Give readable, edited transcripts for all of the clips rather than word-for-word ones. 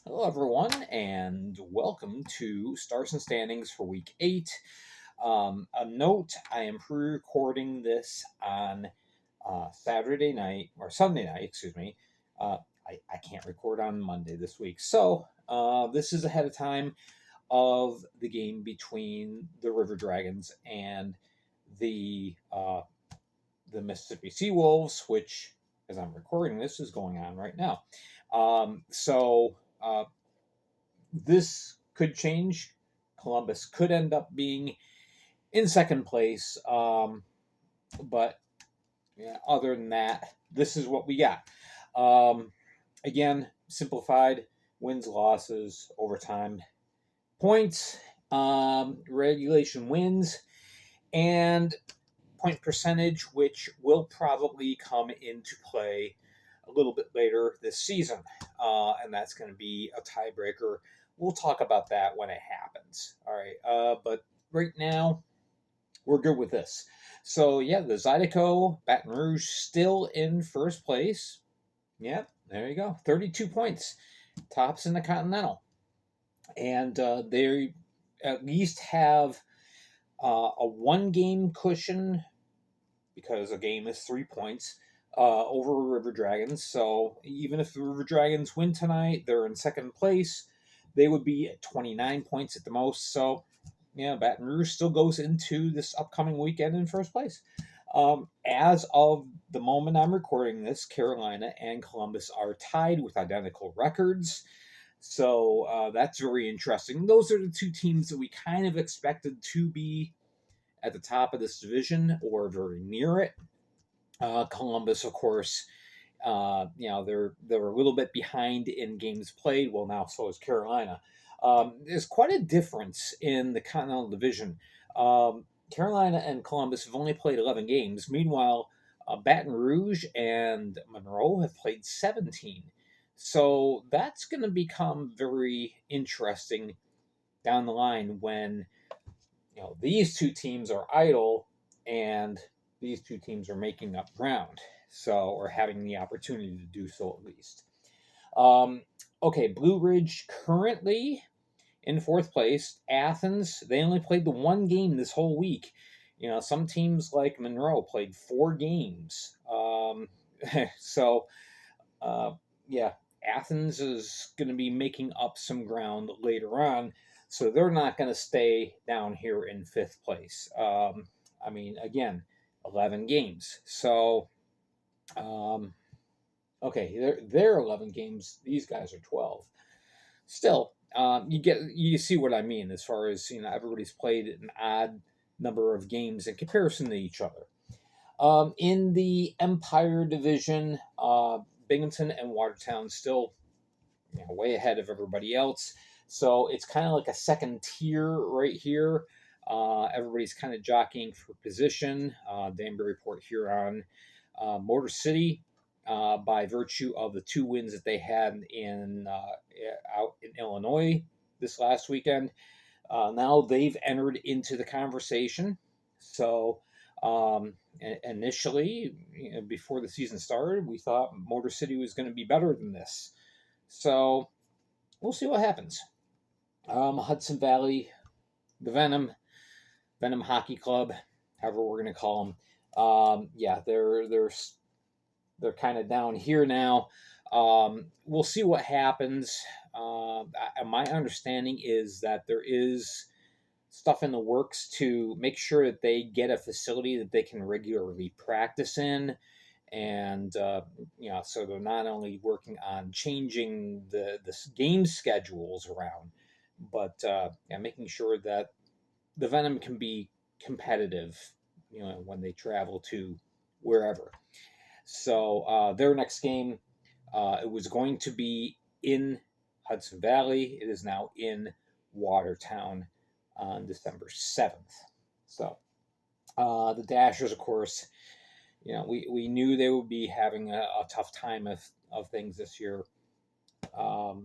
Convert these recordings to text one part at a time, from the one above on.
Hello, everyone, and welcome to Stars and Standings for Week 8. A note, I am pre-recording this on Saturday night, or Sunday night, excuse me. Uh, I can't record on Monday this week. So, this is ahead of time of the game between the River Dragons and the Mississippi Seawolves, which, as I'm recording this, is going on right now. This could change. Columbus could end up being in second place. But yeah, other than that, this is what we got. Again, simplified wins, losses, overtime, points, regulation wins, and point percentage, which will probably come into play a little bit later this season. And that's going to be a tiebreaker. We'll talk about that when it happens. All right. But right now, we're good with this. So, yeah, the Zydeco Baton Rouge still in first place. Yep, there you go. 32 points. Tops in the Continental. And they at least have a one-game cushion because a game is 3 points over River Dragons. So even if the River Dragons win tonight, they're in second place. They would be at 29 points at the most. So, yeah, Baton Rouge still goes into this upcoming weekend in first place. As of the moment I'm recording this, Carolina and Columbus are tied with identical records. So that's very interesting. Those are the two teams that we kind of expected to be at the top of this division or very near it. Columbus, of course, they're a little bit behind in games played. Well, now so is Carolina. There's quite a difference in the Continental Division. Carolina and Columbus have only played 11 games. Meanwhile, Baton Rouge and Monroe have played 17. So that's going to become very interesting down the line when these two teams are idle and these two teams are making up ground, so or having the opportunity to do so at least. Okay, Blue Ridge currently in fourth place. Athens, they only played the one game this whole week. Some teams like Monroe played 4 games. So, uh, yeah, Athens is going to be making up some ground later on. So they're not going to stay down here in fifth place. Again, 11 games. So, okay, they're 11 games. These guys are 12. Still, you see what I mean as far as everybody's played an odd number of games in comparison to each other. In the Empire Division, Binghamton and Watertown still way ahead of everybody else. So it's kind of like a second tier right here. Everybody's kind of jockeying for position. Danbury, Port Huron, Motor City, by virtue of the 2 wins that they had out in Illinois this last weekend. Now they've entered into the conversation. So initially, before the season started, we thought Motor City was going to be better than this. So we'll see what happens. Hudson Valley, the Venom Hockey Club, however we're going to call them. They're kind of down here now. We'll see what happens. My understanding is that there is stuff in the works to make sure that they get a facility that they can regularly practice in. And so they're not only working on changing the game schedules around, but making sure that the Venom can be competitive, when they travel to wherever. So their next game, it was going to be in Hudson Valley. It is now in Watertown on December 7th. So the Dashers, of course, we knew they would be having a tough time of things this year. Are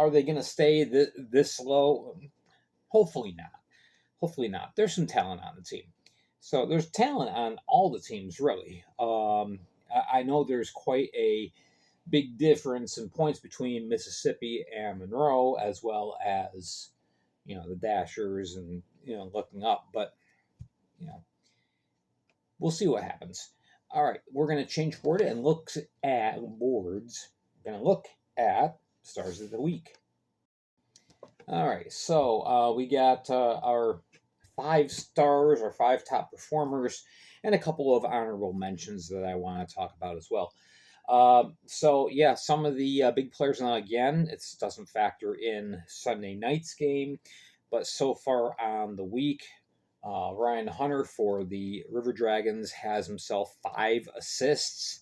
they going to stay this low? Hopefully not. Hopefully not. There's some talent on the team. So there's talent on all the teams, really. I know there's quite a big difference in points between Mississippi and Monroe, as well as the Dashers and looking up. But you know, we'll see what happens. All right, we're going to change board and look at boards. We're going to look at stars of the week. All right, so we got our 5 stars, our 5 top performers, and a couple of honorable mentions that I want to talk about as well. So yeah, some of the big players now again, it doesn't factor in Sunday night's game, but so far on the week, Ryan Hunter for the River Dragons has himself 5 assists.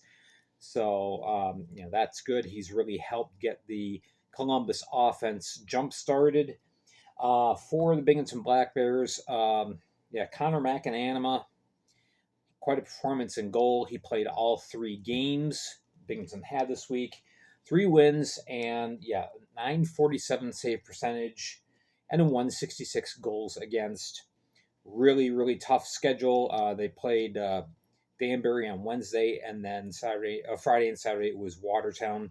So that's good. He's really helped get the Columbus offense jump started. For the Binghamton Black Bears, Connor McAnanima, quite a performance in goal. He played all 3 games Binghamton had this week. 3 wins and 947 save percentage and a 166 goals against. Really, really tough schedule. They played Danbury on Wednesday, and then Friday and Saturday it was Watertown.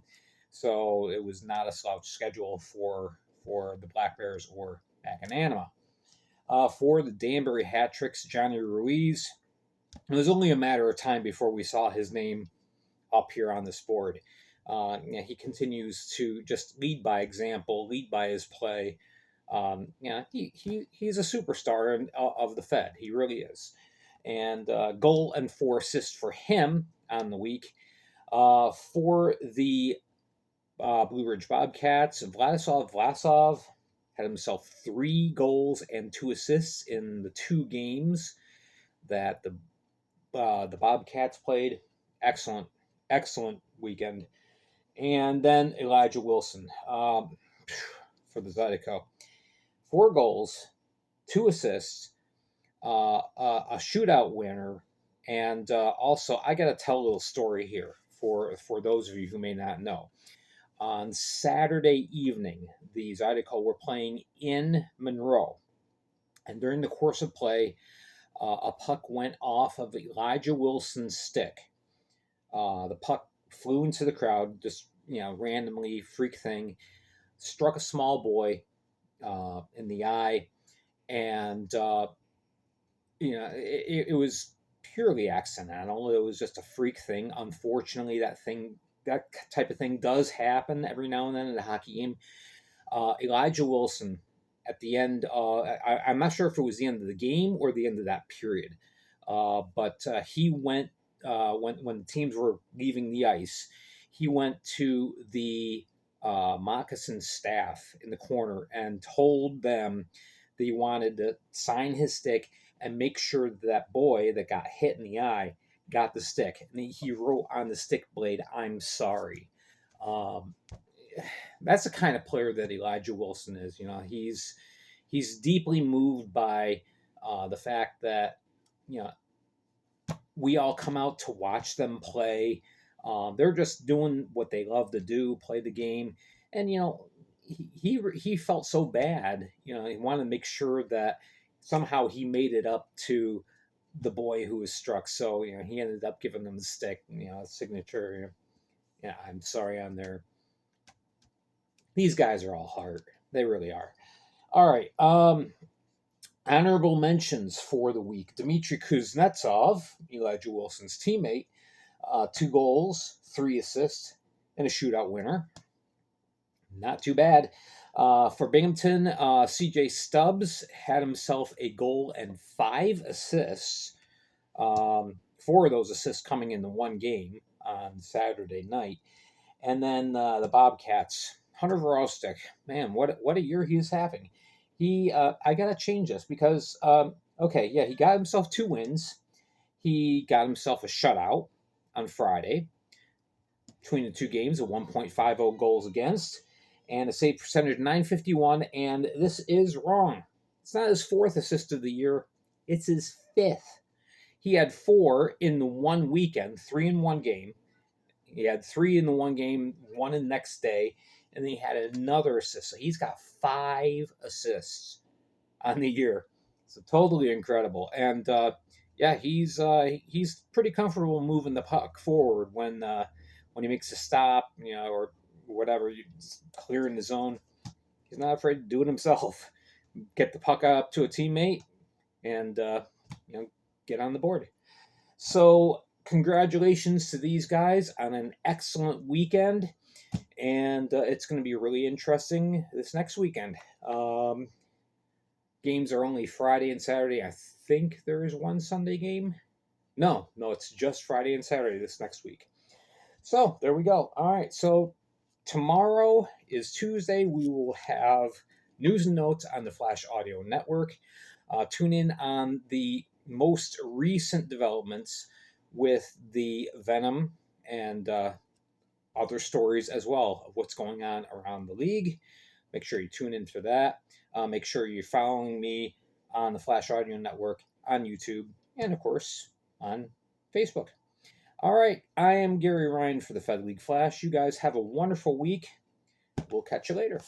So it was not a slouch schedule for the Black Bears or McAnanima. For the Danbury hat tricks, Johnny Ruiz, it was only a matter of time before we saw his name up here on this board. He continues to just lead by example, lead by his play. He's a superstar of the Fed. He really is. And goal and 4 assists for him on the week. For the Blue Ridge Bobcats, Vladislav Vlasov had himself 3 goals and 2 assists in the 2 games that the Bobcats played. Excellent weekend. And then Elijah Wilson for the Zydeco. 4 goals, 2 assists, a shootout winner, and also I got to tell a little story here for those of you who may not know. On Saturday evening, the Zydeco were playing in Monroe, and during the course of play, a puck went off of Elijah Wilson's stick. The puck flew into the crowd, just randomly, freak thing, struck a small boy in the eye, and it was purely accidental. It was just a freak thing. Unfortunately, that type of thing does happen every now and then in a hockey game. Elijah Wilson, at the end, I'm not sure if it was the end of the game or the end of that period, but he went when the teams were leaving the ice. He went to the Moccasin staff in the corner and told them that he wanted to sign his stick and make sure that boy that got hit in the eye got the stick. And he wrote on the stick blade, "I'm sorry." That's the kind of player that Elijah Wilson is. He's deeply moved by the fact that we all come out to watch them play. They're just doing what they love to do, play the game, and he felt so bad. He wanted to make sure that somehow he made it up to the boy who was struck. So he ended up giving them the stick, signature. I'm sorry on there. These guys are all hard. They really are. All right. Honorable mentions for the week: Dmitry Kuznetsov, Elijah Wilson's teammate, 2 goals, 3 assists, and a shootout winner. Not too bad. For Binghamton, CJ Stubbs had himself a goal and 5 assists. 4 of those assists coming in the 1 game on Saturday night. And then the Bobcats, Hunter Vorostek, man, what a year he's having. I gotta change this because he got himself 2 wins. He got himself a shutout on Friday between the 2 games, a 1.50 goals against, and a save percentage 951. And this is wrong. It's not his 4th assist of the year; it's his 5th. He had 4 in the 1 weekend, 3 in 1 game. He had 3 in the 1 game, 1 in the next day, and then he had another assist. So he's got 5 assists on the year. So totally incredible. And he's pretty comfortable moving the puck forward when when he makes a stop, or whatever, clearing the zone, he's not afraid to do it himself. Get the puck up to a teammate and get on the board. So congratulations to these guys on an excellent weekend, and it's going to be really interesting this next weekend. Games are only Friday and Saturday. I think there is one Sunday game. No, it's just Friday and Saturday this next week. So there we go. All right, so tomorrow is Tuesday. We will have news and notes on the Flash Audio Network. Tune in on the most recent developments with the Venom and other stories as well of what's going on around the league. Make sure you tune in for that. Make sure you're following me on the Flash Audio Network on YouTube and, of course, on Facebook. All right, I am Gary Ryan for the Fed League Flash. You guys have a wonderful week. We'll catch you later.